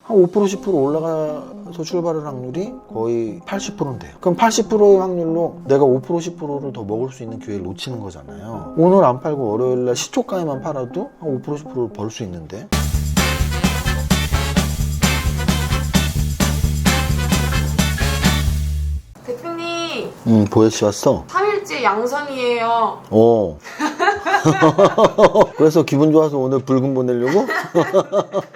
한 5% 10% 올라가서 출발할 확률이 거의 80%는 돼요. 그럼 80%의 확률로 내가 5% 10%를 더 먹을 수 있는 기회를 놓치는 거잖아요. 오늘 안 팔고 월요일날 시초가에만 팔아도 한 5% 10%를 벌 수 있는데. 대표님, 보혜씨 왔어? 3일째 양선이에요. 그래서 기분 좋아서 오늘 붉은 보내려고?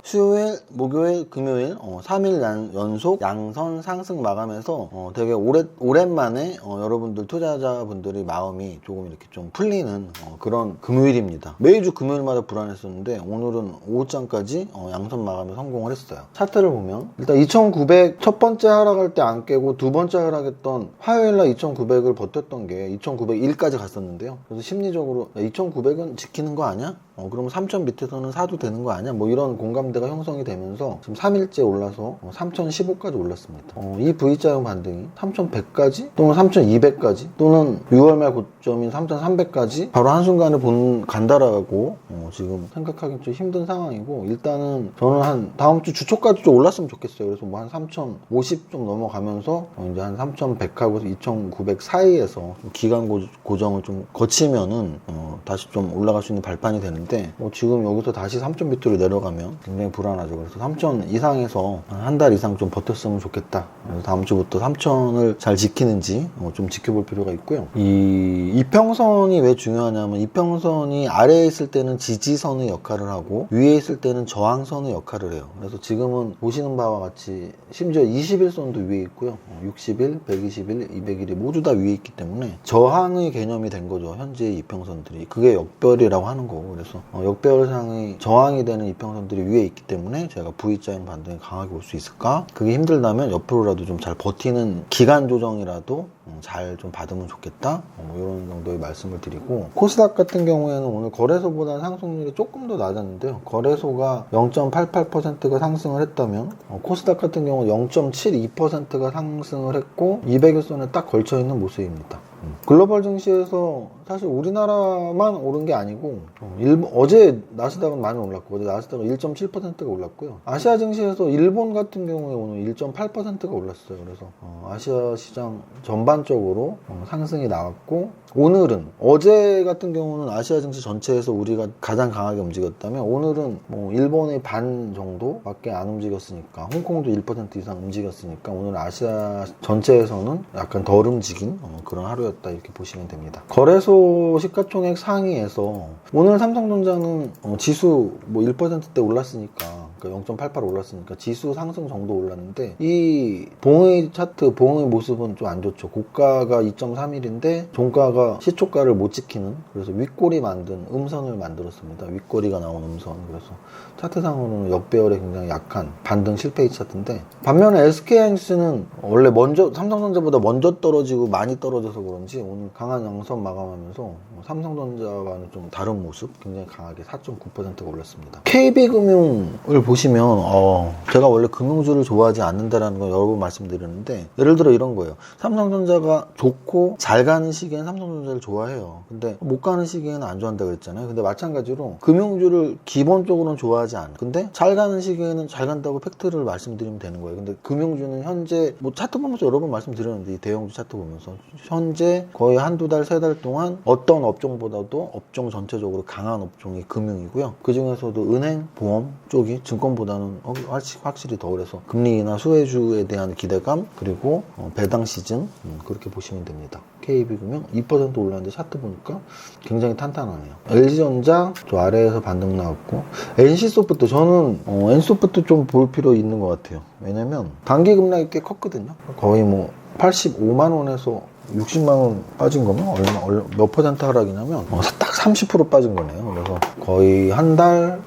수요일, 목요일, 금요일 3일 연속 양선 상승 마감해서 되게 오랜만에 여러분들 투자자분들이 마음이 조금 이렇게 좀 풀리는 그런 금요일입니다. 매주 금요일마다 불안했었는데 오늘은 오후장까지 양선 마감에 성공을 했어요. 차트를 보면 일단 2900 첫 번째 하락할 때 안 깨고 두 번째 하락했던 화요일날 2900을 버텼던 게 2901까지 갔었는데요. 그래서 심리적으로 2900은 지키는 거 아니야? 그러면 3000 밑에서는 사도 되는 거 아니야? 뭐 이런 공감대가 형성이 되면서 지금 3일째 올라서 3015까지 올랐습니다. 이 V자형 반등이 3100까지 또는 3200까지 또는 6월 말 고점인 3300까지 바로 한순간에 간다라고 지금 생각하기 좀 힘든 상황이고, 일단은 저는 한 다음 주 주초까지 좀 올랐으면 좋겠어요. 그래서 뭐 한 3050 좀 넘어가면서 이제 한 3100하고 2900 사이에서 좀 기간 고정을 좀 거치면은 다시 좀 올라갈 수 있는 발판이 되는데, 지금 여기서 다시 3000 밑으로 내려가면 굉장히 불안하죠. 그래서 3000 이상에서 한 달 이상 좀 버텼으면 좋겠다. 그래서 다음 주부터 3000을 잘 지키는지 좀 지켜볼 필요가 있고요. 이 이평선이 왜 중요하냐면, 이평선이 아래에 있을 때는 지지선의 역할을 하고 위에 있을 때는 저항선의 역할을 해요. 그래서 지금은 보시는 바와 같이 심지어 21선도 위에 있고요. 60일, 120일, 200일이 모두 다 위에 있기 때문에 저항의 개념이 된 거죠. 현재의 이평선들이. 그게 역별이라고 하는 거고, 그래서 역별상의 저항이 되는 이평선들이 위에 있기 때문에 제가 V자형 반등이 강하게 올 수 있을까? 그게 힘들다면 옆으로라도 좀 잘 버티는 기간 조정이라도 잘 좀 받으면 좋겠다. 이런 정도의 말씀을 드리고, 코스닥 같은 경우에는 오늘 거래소보다 상승률이 조금 더 낮았는데요. 거래소가 0.88%가 상승을 했다면 코스닥 같은 경우 0.72%가 상승을 했고 200일선에 딱 걸쳐있는 모습입니다. 글로벌 증시에서 사실 우리나라만 오른 게 아니고 어제 나스닥은 많이 올랐고, 어제 나스닥은 1.7%가 올랐고요. 아시아 증시에서 일본 같은 경우에 오늘 1.8%가 올랐어요. 그래서 아시아 시장 전반적으로 상승이 나왔고, 오늘은 어제 같은 경우는 아시아 증시 전체에서 우리가 가장 강하게 움직였다면 오늘은 뭐 일본의 반 정도밖에 안 움직였으니까, 홍콩도 1% 이상 움직였으니까 오늘 아시아 전체에서는 약간 덜 움직인 그런 하루였다, 이렇게 보시면 됩니다. 거래소 시가총액 상위에서 오늘 삼성전자는 지수 뭐 1%대 올랐으니까, 0.88 올랐으니까 지수 상승 정도 올랐는데, 이 봉의 차트, 봉의 모습은 좀 안 좋죠. 고가가 2.31인데 종가가 시초가를 못 지키는, 그래서 윗꼬리 만든 음선을 만들었습니다. 윗꼬리가 나온 음선. 그래서 차트상으로는 역배열에 굉장히 약한 반등 실패 차트인데, 반면에 SK하이닉스는 원래 삼성전자보다 먼저 떨어지고 많이 떨어져서 그런지 오늘 강한 양선 마감하면서 삼성전자와는 좀 다른 모습, 굉장히 강하게 4.9%가 올랐습니다. KB금융을 보시면 제가 원래 금융주를 좋아하지 않는다라는 걸 여러 번 말씀드렸는데, 예를 들어 이런 거예요. 삼성전자가 좋고 잘 가는 시기엔 삼성전자를 좋아해요. 근데 못 가는 시기에는 안 좋아한다고 했잖아요. 근데 마찬가지로 금융주를 기본적으로는 좋아하지 않아요. 근데 잘 가는 시기에는 잘 간다고 팩트를 말씀드리면 되는 거예요. 근데 금융주는 현재 뭐 차트 보면서 여러 번 말씀드렸는데, 이 대형주 차트 보면서 현재 거의 한두 달, 세 달 동안 어떤 업종보다도 업종 전체적으로 강한 업종이 금융이고요. 그 중에서도 은행, 보험 쪽이 증권보다는 확실히 더, 그래서 금리나 수혜주에 대한 기대감, 그리고 배당 시즌, 그렇게 보시면 됩니다. KB금융 2% 올랐는데 차트 보니까 굉장히 탄탄하네요. LG전자 저 아래에서 반등 나왔고, NC소프트, 저는 N소프트 좀 볼 필요 있는 것 같아요. 왜냐면 단기 급락이 꽤 컸거든요. 거의 뭐 85만원에서 60만원 빠진 거면 몇 퍼센트 하락이냐면 딱 30% 빠진 거네요. 그래서 거의 한 달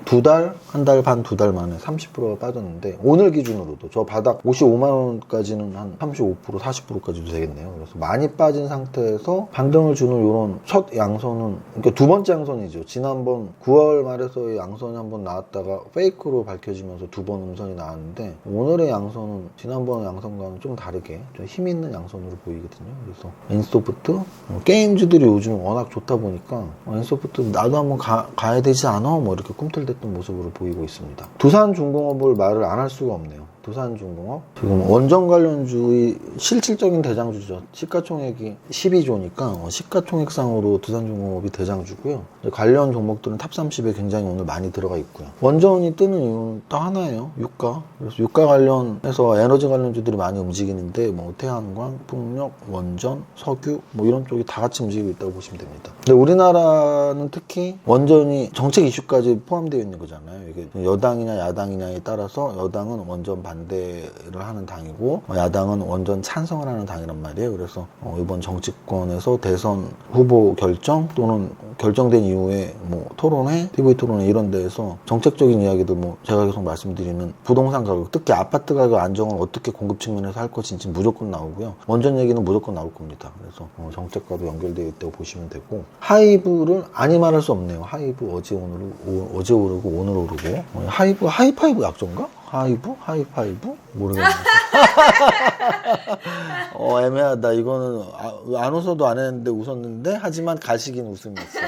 반, 두 달 만에 30%가 빠졌는데, 오늘 기준으로도 저 바닥 55만원까지는 한 35%, 40%까지도 되겠네요. 그래서 많이 빠진 상태에서 반등을 주는 이런 첫 양선은, 그러니까 두 번째 양선이죠. 지난번 9월 말에서의 양선이 한번 나왔다가 페이크로 밝혀지면서 두 번 음선이 나왔는데, 오늘의 양선은 지난번 양선과는 좀 다르게 좀 힘 있는 양선으로 보이거든요. 그래서 N소프트, 게임주들이 요즘 워낙 좋다 보니까 N소프트 나도 한번 가야 되지 않아? 뭐 이렇게 꿈틀댔던 모습으로 보이고 있습니다. 두산중공업을 말을 안 할 수가 없네요. 두산중공업 지금 원전 관련주의 실질적인 대장주죠. 시가총액이 12조니까 시가총액상으로 두산중공업이 대장주고요. 관련 종목들은 탑 30에 굉장히 오늘 많이 들어가 있고요. 원전이 뜨는 이유는 딱 하나예요. 유가. 그래서 유가 관련해서 에너지 관련주들이 많이 움직이는데 뭐 태양광, 풍력, 원전, 석유 뭐 이런 쪽이 다 같이 움직이고 있다고 보시면 됩니다. 근데 우리나라는 특히 원전이 정책 이슈까지 포함되어 있는 거잖아요. 이게 여당이냐 야당이냐에 따라서 여당은 원전 반대를 하는 당이고 야당은 원전 찬성을 하는 당이란 말이에요. 그래서 이번 정치권에서 대선 후보 결정 또는 결정된 이후에 뭐 토론회, TV 토론회 이런 데에서 정책적인 이야기들 뭐 제가 계속 말씀드리는 부동산 가격, 특히 아파트 가격 안정을 어떻게 공급 측면에서 할 것인지 무조건 나오고요. 원전 얘기는 무조건 나올 겁니다. 그래서 정책과도 연결되어 있다고 보시면 되고 하이브를 아니 말할 수 없네요. 하이브 어제 오르고 오늘 오르고 하이브 하이파이브 약종가? 하이브? 하이파이브? 모르겠네. 애매하다. 이거는 안 웃어도 안 했는데 웃었는데 하지만 가식인 웃음이었어.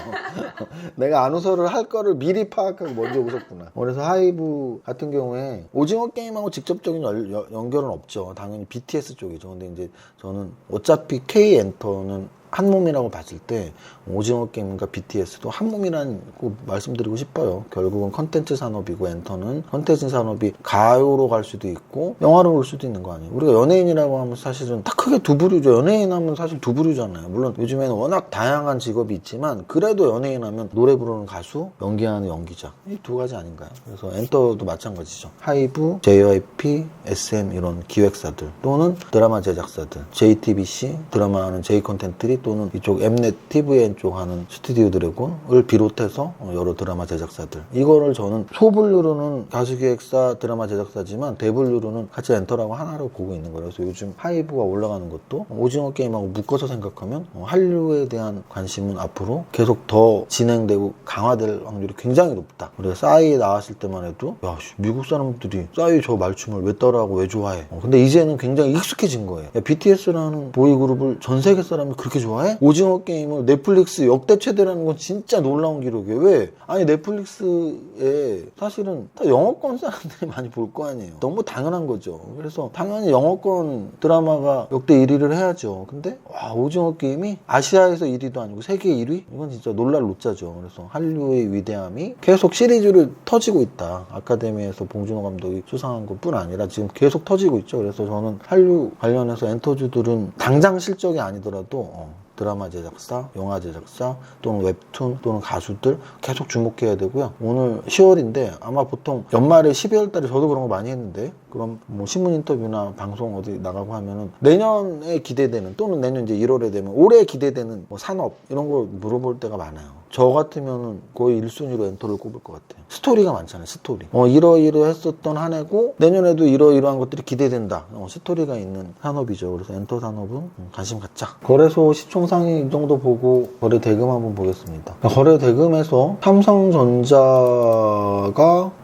내가 안 웃어를 할 거를 미리 파악하고 먼저 웃었구나. 그래서 하이브 같은 경우에 오징어 게임하고 직접적인 연결은 없죠. 당연히 BTS 쪽이죠. 근데 이제 저는 어차피 K엔터는 한 몸이라고 봤을 때 오징어 게임과 BTS도 한 몸이라는 거 말씀드리고 싶어요. 결국은 컨텐츠 산업이고 엔터는 컨텐츠 산업이 가요로 갈 수도 있고 영화로 올 수도 있는 거 아니에요. 우리가 연예인이라고 하면 사실은 딱 크게 두 부류죠. 연예인 하면 사실 두 부류잖아요. 물론 요즘에는 워낙 다양한 직업이 있지만 그래도 연예인 하면 노래 부르는 가수, 연기하는 연기자 이 두 가지 아닌가요? 그래서 엔터도 마찬가지죠. 하이브, JYP, SM 이런 기획사들 또는 드라마 제작사들, JTBC 드라마하는 J콘텐츠들이 또는 이쪽 엠넷, TVN 쪽 하는 스튜디오 드래곤을 비롯해서 여러 드라마 제작사들 이거를 저는 소분류로는 가수기획사, 드라마 제작사지만 대분류로는 같이 엔터라고 하나로 보고 있는 거예요. 그래서 요즘 하이브가 올라가는 것도 오징어 게임하고 묶어서 생각하면 한류에 대한 관심은 앞으로 계속 더 진행되고 강화될 확률이 굉장히 높다. 우리가 싸이 나왔을 때만 해도 야 미국 사람들이 싸이 저 말춤을 왜 따라하고 왜 좋아해. 근데 이제는 굉장히 익숙해진 거예요. BTS라는 보이그룹을 전 세계 사람이 그렇게 좋아해? 오징어 게임을 넷플릭스 역대 최대라는 건 진짜 놀라운 기록이에요. 왜? 아니 넷플릭스에 사실은 다 영어권 사람들이 많이 볼 거 아니에요. 너무 당연한 거죠. 그래서 당연히 영어권 드라마가 역대 1위를 해야죠. 근데 와 오징어 게임이 아시아에서 1위도 아니고 세계 1위? 이건 진짜 놀랄 노짜죠. 그래서 한류의 위대함이 계속 시리즈를 터지고 있다. 아카데미에서 봉준호 감독이 수상한 것뿐 아니라 지금 계속 터지고 있죠. 그래서 저는 한류 관련해서 엔터주들은 당장 실적이 아니더라도 드라마 제작사, 영화 제작사 또는 웹툰 또는 가수들 계속 주목해야 되고요. 오늘 10월인데 아마 보통 연말에 12월 달에 저도 그런 거 많이 했는데 그럼 뭐 신문 인터뷰나 방송 어디 나가고 하면은 내년에 기대되는 또는 내년 이제 1월에 되면 올해 기대되는 뭐 산업 이런 걸 물어볼 때가 많아요. 저 같으면은 거의 1순위로 엔터를 꼽을 것 같아요. 스토리가 많잖아요. 스토리. 이러이러했었던 한 해고 내년에도 이러이러한 것들이 기대된다. 스토리가 있는 산업이죠. 그래서 엔터 산업은 관심 갖자. 거래소 시총상위 이 정도 보고 거래 대금 한번 보겠습니다. 거래 대금에서 삼성전자가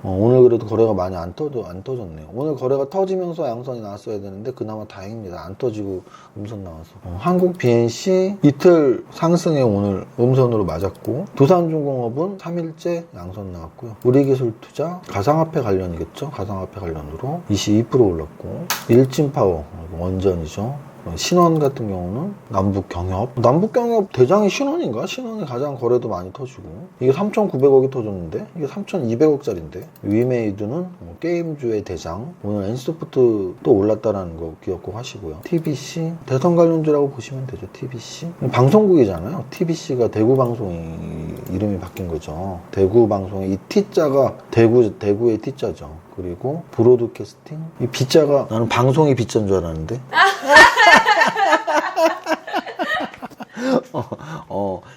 오늘 그래도 거래가 많이 안 터졌네요. 오늘 거래가 터지면서 양선이 나왔어야 되는데 그나마 다행입니다. 안 터지고 음선 나와서. 한국 BNC 이틀 상승에 오늘 음선으로 맞았고 두산중공업은 3일째 양선 나왔고요. 우리기술투자 가상화폐 관련이겠죠. 가상화폐 관련으로 22% 올랐고 일진파워 원전이죠. 신원 같은 경우는 남북경협 대장이 신원인가? 신원이 가장 거래도 많이 터지고 이게 3,900억이 터졌는데 이게 3,200억짜리인데 위메이드는 게임주의 대장 오늘 NC소프트 또 올랐다라는 거 기억 꼭 하시고요. TBC 대선 관련주라고 보시면 되죠. TBC 방송국이잖아요. TBC가 대구방송이 이름이 바뀐 거죠. 대구방송의 이 T자가 대구의 T자죠. 그리고 브로드캐스팅 이 B자가 나는 방송이 B자인 줄 알았는데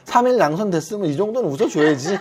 3일 양선 됐으면 이 정도는 웃어줘야지.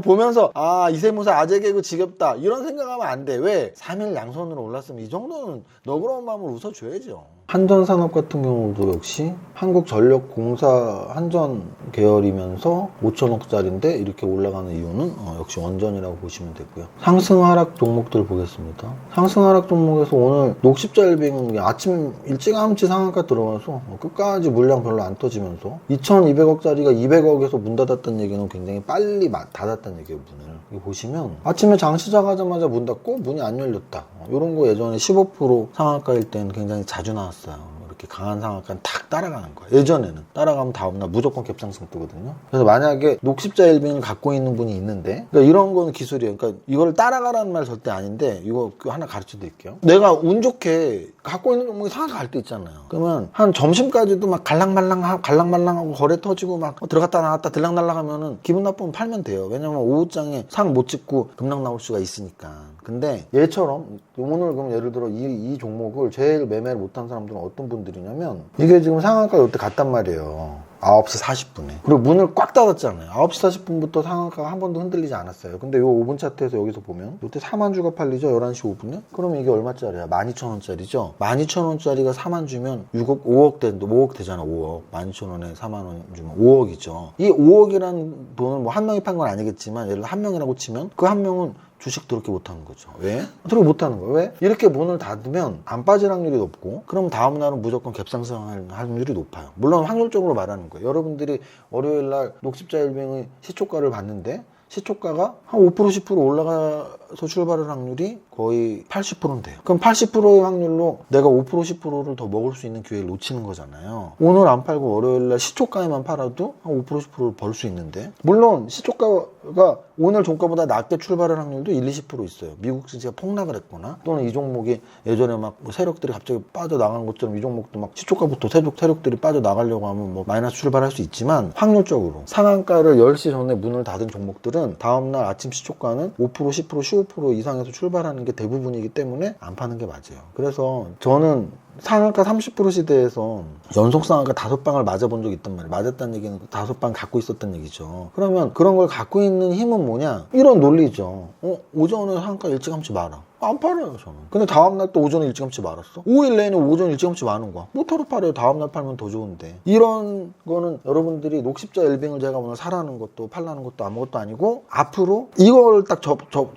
보면서 이세무사 아재 개그 지겹다 이런 생각하면 안 돼. 왜? 3일 양선으로 올랐으면 이 정도는 너그러운 마음으로 웃어줘야죠. 한전산업 같은 경우도 역시 한국전력공사 한전 계열이면서 5천억짜리인데 이렇게 올라가는 이유는 역시 원전이라고 보시면 되고요. 상승 하락 종목들 보겠습니다. 상승 하락 종목에서 오늘 녹십자일빙은 아침 일찌감치 상한가 들어가서 끝까지 물량 별로 안 터지면서 2,200억짜리가 200억에서 문 닫았다는 얘기는 굉장히 빨리 닫았다는 얘기예요. 문을 이거 보시면 아침에 장 시작하자마자 문 닫고 문이 안 열렸다. 이런 거 예전에 15% 상한가일 때는 굉장히 자주 나왔어요. 이렇게 강한 상한가는 탁 따라가는 거예요. 예전에는 따라가면 다음날 무조건 갭상승 뜨거든요. 그래서 만약에 녹십자일빙을 갖고 있는 분이 있는데, 그러니까 이런 거는 기술이에요. 그러니까 이걸 따라가라는 말 절대 아닌데 이거 하나 가르쳐 드릴게요. 내가 운 좋게 갖고 있는 종목이 상한가 갈 때 있잖아요. 그러면 한 점심까지도 막 갈랑말랑하고 거래 터지고 막 들어갔다 나갔다 들락날락 하면은 기분 나쁘면 팔면 돼요. 왜냐면 오후장에 상 못 찍고 급락 나올 수가 있으니까. 근데 얘처럼 오늘 그럼 예를 들어 이 종목을 제일 매매를 못한 사람들은 어떤 분들이냐면, 이게 지금 상한가 요때 갔단 말이에요. 9시 40분에. 그리고 문을 꽉 닫았잖아요. 9시 40분부터 상한가가 한 번도 흔들리지 않았어요. 근데 요 5분 차트에서 여기서 보면 요때 4만 주가 팔리죠. 11시 5분에. 그러면 이게 얼마짜리야? 12,000원짜리죠. 12,000원짜리가 4만 주면 6억, 5억 되는데 5억 되잖아. 5억. 12,000원에 4만 원 주면 5억이죠. 이 5억이라는 돈을 뭐 한 명이 판 건 아니겠지만, 예를 들어 한 명이라고 치면 그 한 명은 주식 그렇게 못하는 거죠. 왜? 그렇게 못하는 거예요. 왜? 이렇게 문을 닫으면 안 빠질 확률이 높고, 그럼 다음날은 무조건 갭상승할 확률이 높아요. 물론 확률적으로 말하는 거예요. 여러분들이 월요일날 녹십자일빙의 시초가를 봤는데 시초가가 한 5% 10% 올라가서 출발할 확률이 거의 80%는 돼요. 그럼 80%의 확률로 내가 5% 10%를 더 먹을 수 있는 기회를 놓치는 거잖아요. 오늘 안 팔고 월요일날 시초가에만 팔아도 한 5% 10%를 벌 수 있는데, 물론 시초가가 오늘 종가보다 낮게 출발할 확률도 1, 20% 있어요. 미국 증시가 폭락을 했거나, 또는 이 종목이 예전에 막 세력들이 갑자기 빠져나간 것처럼 이 종목도 막 시초가부터 세력들이 빠져나가려고 하면 뭐 마이너스 출발할 수 있지만, 확률적으로 상한가를 10시 전에 문을 닫은 종목들은 다음날 아침 시초가는 5%, 10%, 15% 이상에서 출발하는 게 대부분이기 때문에 안 파는 게 맞아요. 그래서 저는 상한가 30% 시대에서 연속 상한가 5방을 맞아본 적이 있단 말이에요. 맞았다는 얘기는 5방 갖고 있었단 얘기죠. 그러면 그런 걸 갖고 있는 힘은 뭐냐? 이런 논리죠. 오전에 상한가 일찌감치 말아. 안 팔아요, 저는. 근데 다음날 또 오전에 일찌감치 말았어? 5일 내에는 오전 일찌감치 마는 거야. 못하러 팔아요. 다음날 팔면 더 좋은데. 이런 거는 여러분들이 녹십자일빙을 제가 오늘 사라는 것도 팔라는 것도 아무것도 아니고, 앞으로 이걸 딱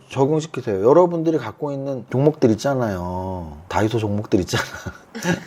적용시키세요. 여러분들이 갖고 있는 종목들 있잖아요. 다이소 종목들 있잖아.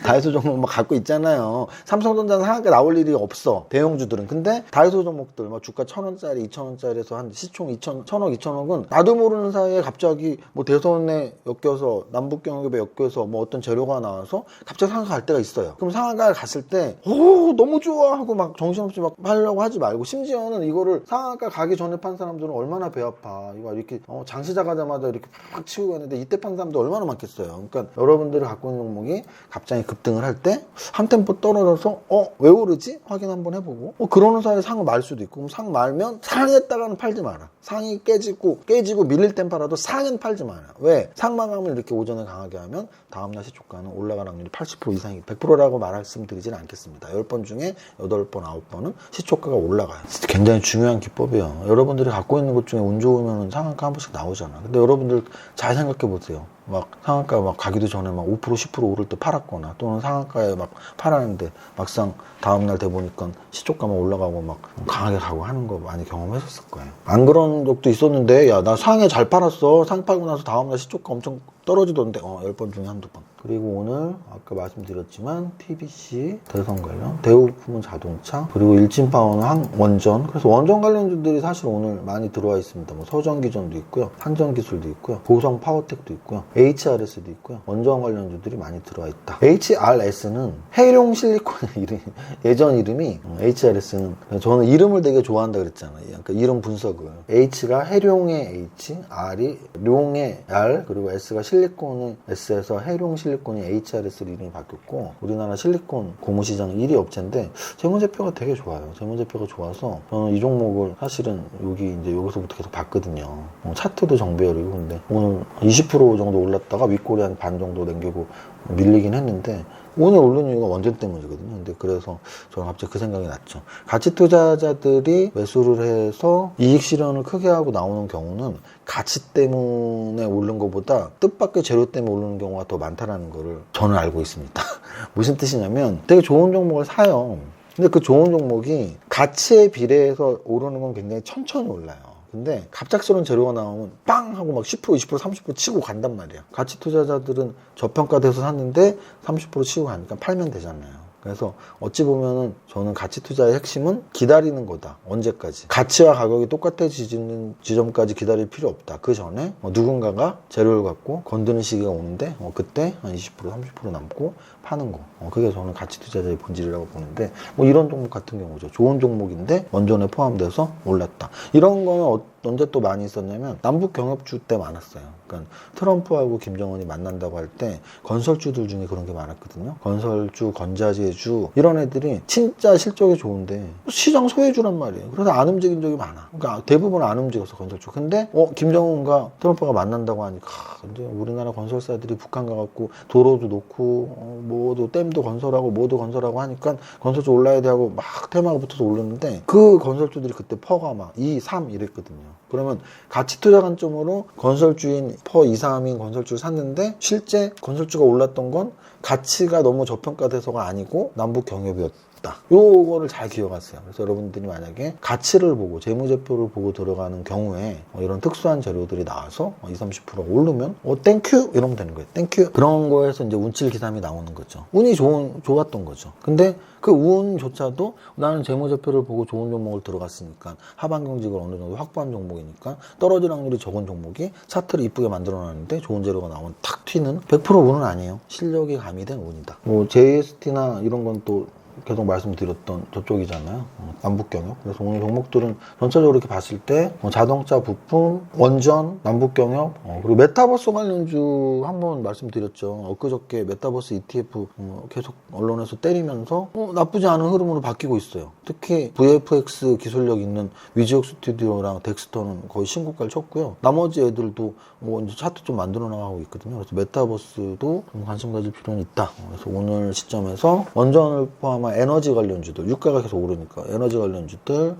다이소 종목 막 갖고 있잖아요. 삼성전자는 상한가 나올 일이 없어, 대형주들은. 근데 다이소 종목들 막 주가 1,000원짜리 2,000원짜리에서 한 시총 1,000억 2,000억은 나도 모르는 사이에 갑자기 뭐 대선에 엮여서, 남북경협에 엮여서 뭐 어떤 재료가 나와서 갑자기 상한가 갈 때가 있어요. 그럼 상한가 갔을 때 너무 좋아 하고 막 정신없이 막 팔려고 하지 말고, 심지어는 이거를 상한가 가기 전에 판 사람들은 얼마나 배 아파. 이거 이렇게 장 시작하자마자 이렇게 팍 치고 가는데 이때 판 사람들 얼마나 많겠어요. 그러니까 여러분들이 갖고 있는 종목이 갑자기 급등을 할 때 한 템포 떨어져서 왜 오르지? 확인 한번 해보고, 그러는 사이에 상을 말 수도 있고, 그럼 상 말면 상했다가는 팔지 마라. 상이 깨지고 밀릴 땐 팔아도 상은 팔지 마라. 왜? 상방감을 이렇게 오전에 강하게 하면 다음날 시초가는 올라갈 확률이 80% 이상이 100%라고 말씀드리지는 않겠습니다. 10번 중에 8번, 9번은 시초가가 올라가요. 굉장히 중요한 기법이에요. 여러분들이 갖고 있는 것 중에 운 좋으면 상한가 한 번씩 나오잖아. 근데 여러분들 잘 생각해 보세요. 막 상한가 막 가기도 전에 막 5% 10% 오를 때 팔았거나, 또는 상한가에 막 팔았는데 막상 다음날 돼보니까 시초가만 올라가고 막 강하게 가고 하는 거 많이 경험하셨을 거예요. 안 그런 적도 있었는데, 야, 나 상에 잘 팔았어. 상 팔고 나서 다음날 시초가 엄청 떨어지던데 10번 중에 한두 번. 그리고 오늘 아까 말씀드렸지만 TBC, 대선 관련, 대우품은 자동차, 그리고 일진파워는 원전. 그래서 원전 관련주들이 사실 오늘 많이 들어와 있습니다. 뭐 서전기전도 있고요, 한전기술도 있고요, 보성파워텍도 있고요, HRS도 있고요. 원전 관련주들이 많이 들어와 있다. HRS는 해룡실리콘의 이름, 예전 이름이 HRS는, 저는 이름을 되게 좋아한다 그랬잖아요. 그러니까 이름 분석을. H가 해룡의 H, R이 룡의 R, 그리고 S가 실리콘의 S에서 해룡실리콘이 HRS로 이름이 바뀌었고, 우리나라 실리콘 고무시장 1위 업체인데 재무제표가 되게 좋아요. 재무제표가 좋아서 저는 이 종목을 사실은 여기서부터 계속 봤거든요. 차트도 정배열이고. 근데 오늘 20% 정도 올랐다가 윗꼬리 한 반 정도 남기고 밀리긴 했는데, 오늘 오른 이유가 원전 때문이거든요. 근데 그래서 저는 갑자기 그 생각이 났죠. 가치 투자자들이 매수를 해서 이익 실현을 크게 하고 나오는 경우는 가치 때문에 오른 것보다 뜻밖의 재료 때문에 오르는 경우가 더 많다는 거를 저는 알고 있습니다. 무슨 뜻이냐면 되게 좋은 종목을 사요. 근데 그 좋은 종목이 가치에 비례해서 오르는 건 굉장히 천천히 올라요. 근데 갑작스러운 재료가 나오면 빵 하고 막 10%, 20%, 30% 치고 간단 말이야. 가치 투자자들은 저평가돼서 샀는데 30% 치고 가니까 팔면 되잖아요. 그래서 어찌 보면은 저는 가치 투자의 핵심은 기다리는 거다. 언제까지? 가치와 가격이 똑같아지는 지점까지 기다릴 필요 없다. 그 전에 누군가가 재료를 갖고 건드는 시기가 오는데 그때 한 20%, 30% 남고 파는 거. 그게 저는 가치 투자자의 본질이라고 보는데 이런 종목 같은 경우죠. 좋은 종목인데 원전에 포함돼서 올랐다. 이런 거는 언제 또 많이 있었냐면 남북 경협주 때 많았어요. 그러니까 트럼프하고 김정은이 만난다고 할 때 건설주들 중에 그런 게 많았거든요. 건설주, 건자재주 이런 애들이 진짜 실적이 좋은데 시장 소외주란 말이에요. 그래서 안 움직인 적이 많아. 그러니까 대부분 안 움직였어 건설주. 근데 김정은과 트럼프가 만난다고 하니까 이제 우리나라 건설사들이 북한 가갖고 도로도 놓고 뭐도 댐도 건설하고 뭐도 건설하고 하니까 건설주 올라야 돼 하고 막 테마가 붙어서 오르는데 그 건설주들이 그때 퍼가 막 2, 3 이랬거든요. 그러면 가치 투자 관점으로 건설주인 퍼 2, 3인 건설주를 샀는데 실제 건설주가 올랐던 건 가치가 너무 저평가돼서가 아니고 남북 경협이었다. 요거를 잘 기억하세요. 그래서 여러분들이 만약에 가치를 보고 재무제표를 보고 들어가는 경우에 이런 특수한 재료들이 나와서 20, 30%가 오르면 땡큐 이러면 되는 거예요. 땡큐. 그런 거에서 이제 운칠기삼이 나오는 거죠. 운이 좋았던 거죠. 근데 그 운조차도 나는 재무제표를 보고 좋은 종목을 들어갔으니까 하반경직을 어느 정도 확보한 종목이니까 떨어질 확률이 적은 종목이 차트를 이쁘게 만들어놨는데 좋은 재료가 나오면 탁 튀는 100% 운은 아니에요. 실력이 가미된 운이다. JST나 이런 건 또 계속 말씀드렸던 저쪽이잖아요. 남북경협. 그래서 오늘 종목들은 전체적으로 이렇게 봤을 때 자동차 부품, 원전, 남북경협, 그리고 메타버스 관련주 한번 말씀드렸죠. 엊그저께 메타버스 ETF 계속 언론에서 때리면서 나쁘지 않은 흐름으로 바뀌고 있어요. 특히 VFX 기술력 있는 위지옥 스튜디오랑 덱스터는 거의 신고가를 쳤고요. 나머지 애들도 이제 차트 좀 만들어 나가고 있거든요. 그래서 메타버스도 좀 관심 가질 필요는 있다. 그래서 오늘 시점에서 원전을 포함한 에너지 관련주들, 유가가 계속 오르니까 에너지 관련주들,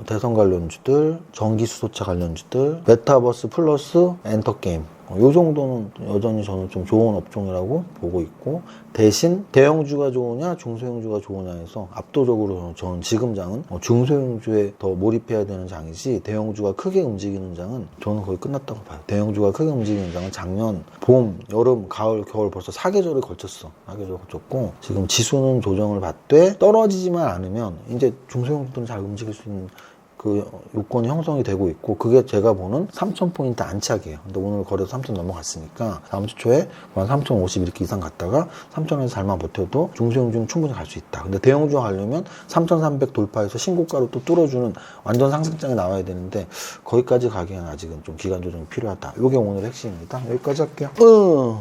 대선 관련주들, 전기수소차 관련주들, 메타버스 플러스 엔터게임 요 정도는 여전히 저는 좀 좋은 업종이라고 보고 있고, 대신 대형주가 좋으냐 중소형주가 좋으냐 해서 압도적으로 저는 지금 장은 중소형주에 더 몰입해야 되는 장이지 대형주가 크게 움직이는 장은 저는 거의 끝났다고 봐요. 대형주가 크게 움직이는 장은 작년 봄, 여름, 가을, 겨울 벌써 4계절에 걸쳤어. 4계절 걸쳤고 지금 지수는 조정을 받되 떨어지지만 않으면 이제 중소형주들은 잘 움직일 수 있는 그 요건이 형성이 되고 있고, 그게 제가 보는 3,000포인트 안착이에요. 근데 오늘 거래소 3,000 넘어갔으니까 다음 주 초에 한 3,050 이렇게 이상 갔다가 3,000에서 잘만 버텨도 중소형주는 충분히 갈 수 있다. 근데 대형주가 가려면 3,300 돌파해서 신고가로 또 뚫어주는 완전 상승장이 나와야 되는데 거기까지 가기에는 아직은 좀 기간 조정이 필요하다. 이게 오늘 핵심입니다. 여기까지 할게요.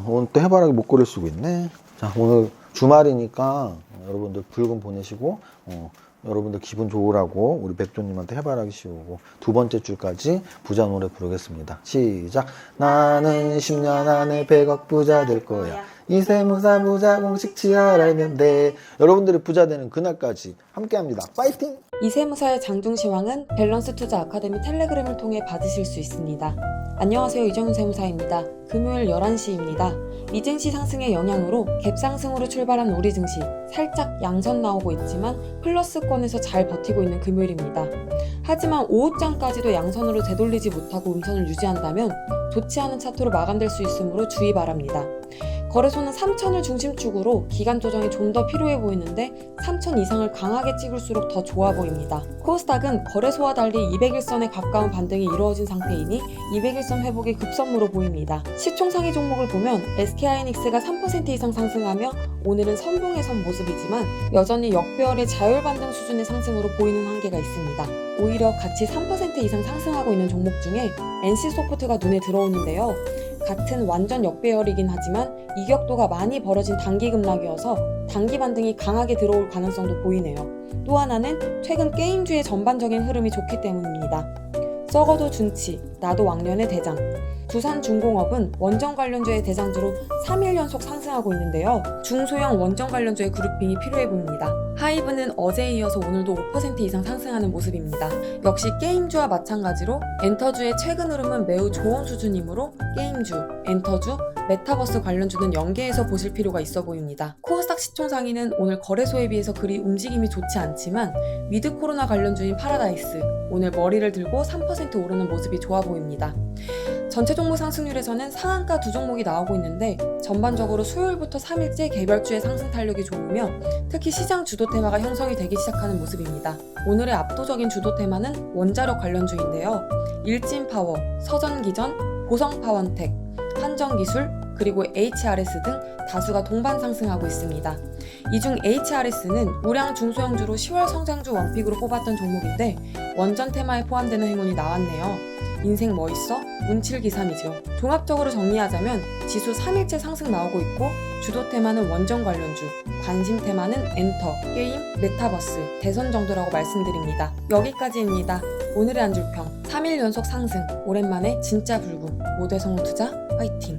오늘 또 해바라기 목걸이를 쓰고 있네. 자, 오늘 주말이니까 여러분들 붉은 보내시고 여러분들 기분 좋으라고 우리 백조님한테 해바라기 씌우고 두 번째 줄까지 부자 노래 부르겠습니다. 시작. 나는 10년 안에 100억 부자 될 거야. 이세무사 부자 공식 치열하면 돼. 여러분들이 부자 되는 그날까지 함께합니다. 파이팅! 이세무사의 장중시황은 밸런스 투자 아카데미 텔레그램을 통해 받으실 수 있습니다. 안녕하세요, 이정윤 세무사입니다. 금요일 11시입니다. 미증시 상승의 영향으로 갭상승으로 출발한 우리 증시 살짝 양선 나오고 있지만 플러스권에서 잘 버티고 있는 금요일입니다. 하지만 오후장까지도 양선으로 되돌리지 못하고 음선을 유지한다면 좋지 않은 차트로 마감될 수 있으므로 주의 바랍니다. 거래소는 3,000을 중심축으로 기간 조정이 좀 더 필요해 보이는데 3,000 이상을 강하게 찍을수록 더 좋아 보입니다. 코스닥은 거래소와 달리 200일선에 가까운 반등이 이루어진 상태이니 200일선 회복이 급선무로 보입니다. 시총상위 종목을 보면 SK하이닉스가 3% 이상 상승하며 오늘은 선봉에 선 모습이지만 여전히 역배열의 자율반등 수준의 상승으로 보이는 한계가 있습니다. 오히려 같이 3% 이상 상승하고 있는 종목 중에 NC소프트가 눈에 들어오는데요. 같은 완전 역배열이긴 하지만 이격도가 많이 벌어진 단기 급락이어서 단기 반등이 강하게 들어올 가능성도 보이네요. 또 하나는 최근 게임주의 전반적인 흐름이 좋기 때문입니다. 썩어도 준치, 나도 왕년의 대장. 두산중공업은 원전 관련주의 대장주로 3일 연속 상승하고 있는데요. 중소형 원전 관련주의 그룹핑이 필요해 보입니다. 하이브는 어제에 이어서 오늘도 5% 이상 상승하는 모습입니다. 역시 게임주와 마찬가지로 엔터주의 최근 흐름은 매우 좋은 수준이므로 게임주, 엔터주, 메타버스 관련주는 연계해서 보실 필요가 있어 보입니다. 코스닥 시총 상위는 오늘 거래소에 비해서 그리 움직임이 좋지 않지만 위드 코로나 관련주인 파라다이스, 오늘 머리를 들고 3% 오르는 모습이 좋아 보입니다. 전체 종목 상승률에서는 상한가 두 종목이 나오고 있는데 전반적으로 수요일부터 3일째 개별주의 상승 탄력이 좋으며 특히 시장 주도 테마가 형성이 되기 시작하는 모습입니다. 오늘의 압도적인 주도 테마는 원자력 관련주인데요. 일진파워, 서전기전, 보성파원텍, 한정기술, 그리고 HRS 등 다수가 동반 상승하고 있습니다. 이 중 HRS는 우량 중소형주로 10월 성장주 원픽으로 뽑았던 종목인데 원전 테마에 포함되는 행운이 나왔네요. 인생 멋있어? 운칠기삼이죠. 종합적으로 정리하자면 지수 3일째 상승 나오고 있고 주도 테마는 원전 관련주, 관심 테마는 엔터, 게임, 메타버스, 대선 정도라고 말씀드립니다. 여기까지입니다. 오늘의 한 줄평 3일 연속 상승, 오랜만에 진짜 불금, 모대성우 투자 화이팅!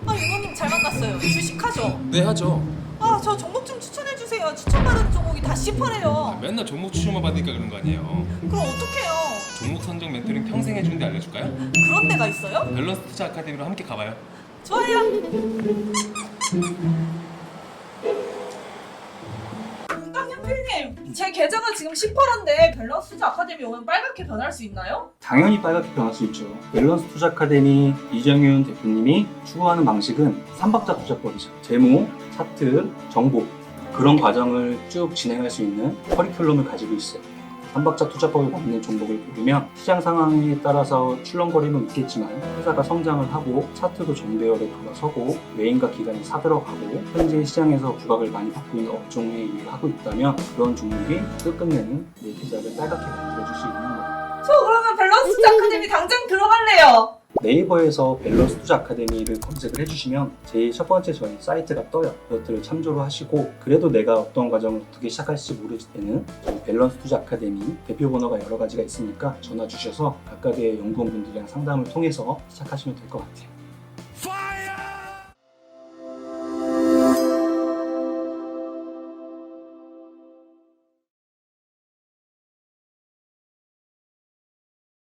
이모님 잘 만났어요. 주식하죠? 네, 하죠. 저 종목 좀 추천해주세요. 추천받은 종목이 다 씹어래요. 맨날 종목 추천만 받으니까 그런 거 아니에요. 그럼 어떡해요? 종목 선정 멘토링 평생 해주는데 알려줄까요? 그런 데가 있어요? 밸런스 투자 아카데미로 함께 가봐요. 좋아요. 강연필님, 제 계좌가 지금 10%인데 밸런스 투자 아카데미 오면 빨갛게 변할 수 있나요? 당연히 빨갛게 변할 수 있죠. 밸런스 투자 아카데미 이정윤 대표님이 추구하는 방식은 3박자 투자법이죠. 재무, 차트, 정보 그런 과정을 쭉 진행할 수 있는 커리큘럼을 가지고 있어요. 3박자 투자법에 맞는 종목을 고르면 시장 상황에 따라서 출렁거림은 있겠지만 회사가 성장을 하고 차트도 정배열에 돌아서고 외인과 기관이 사들어가고 현재 시장에서 부각을 많이 받고 있는 업종에 일을 하고 있다면 그런 종목이 끝끝내는 내 계좌를 빨갛게 만들어줄 수 있는 거예요. 저 그러면 밸런스 투자 아카데미 당장 들어갈래요. 네이버에서 밸런스 투자 아카데미를 검색을 해주시면 제일 첫 번째 저희 사이트가 떠요. 그것들을 참조로 하시고 그래도 내가 어떤 과정을 어떻게 시작할지 모르실 때는 저희 밸런스 투자 아카데미 대표 번호가 여러 가지가 있으니까 전화 주셔서 각각의 연구원분들이랑 상담을 통해서 시작하시면 될 것 같아요.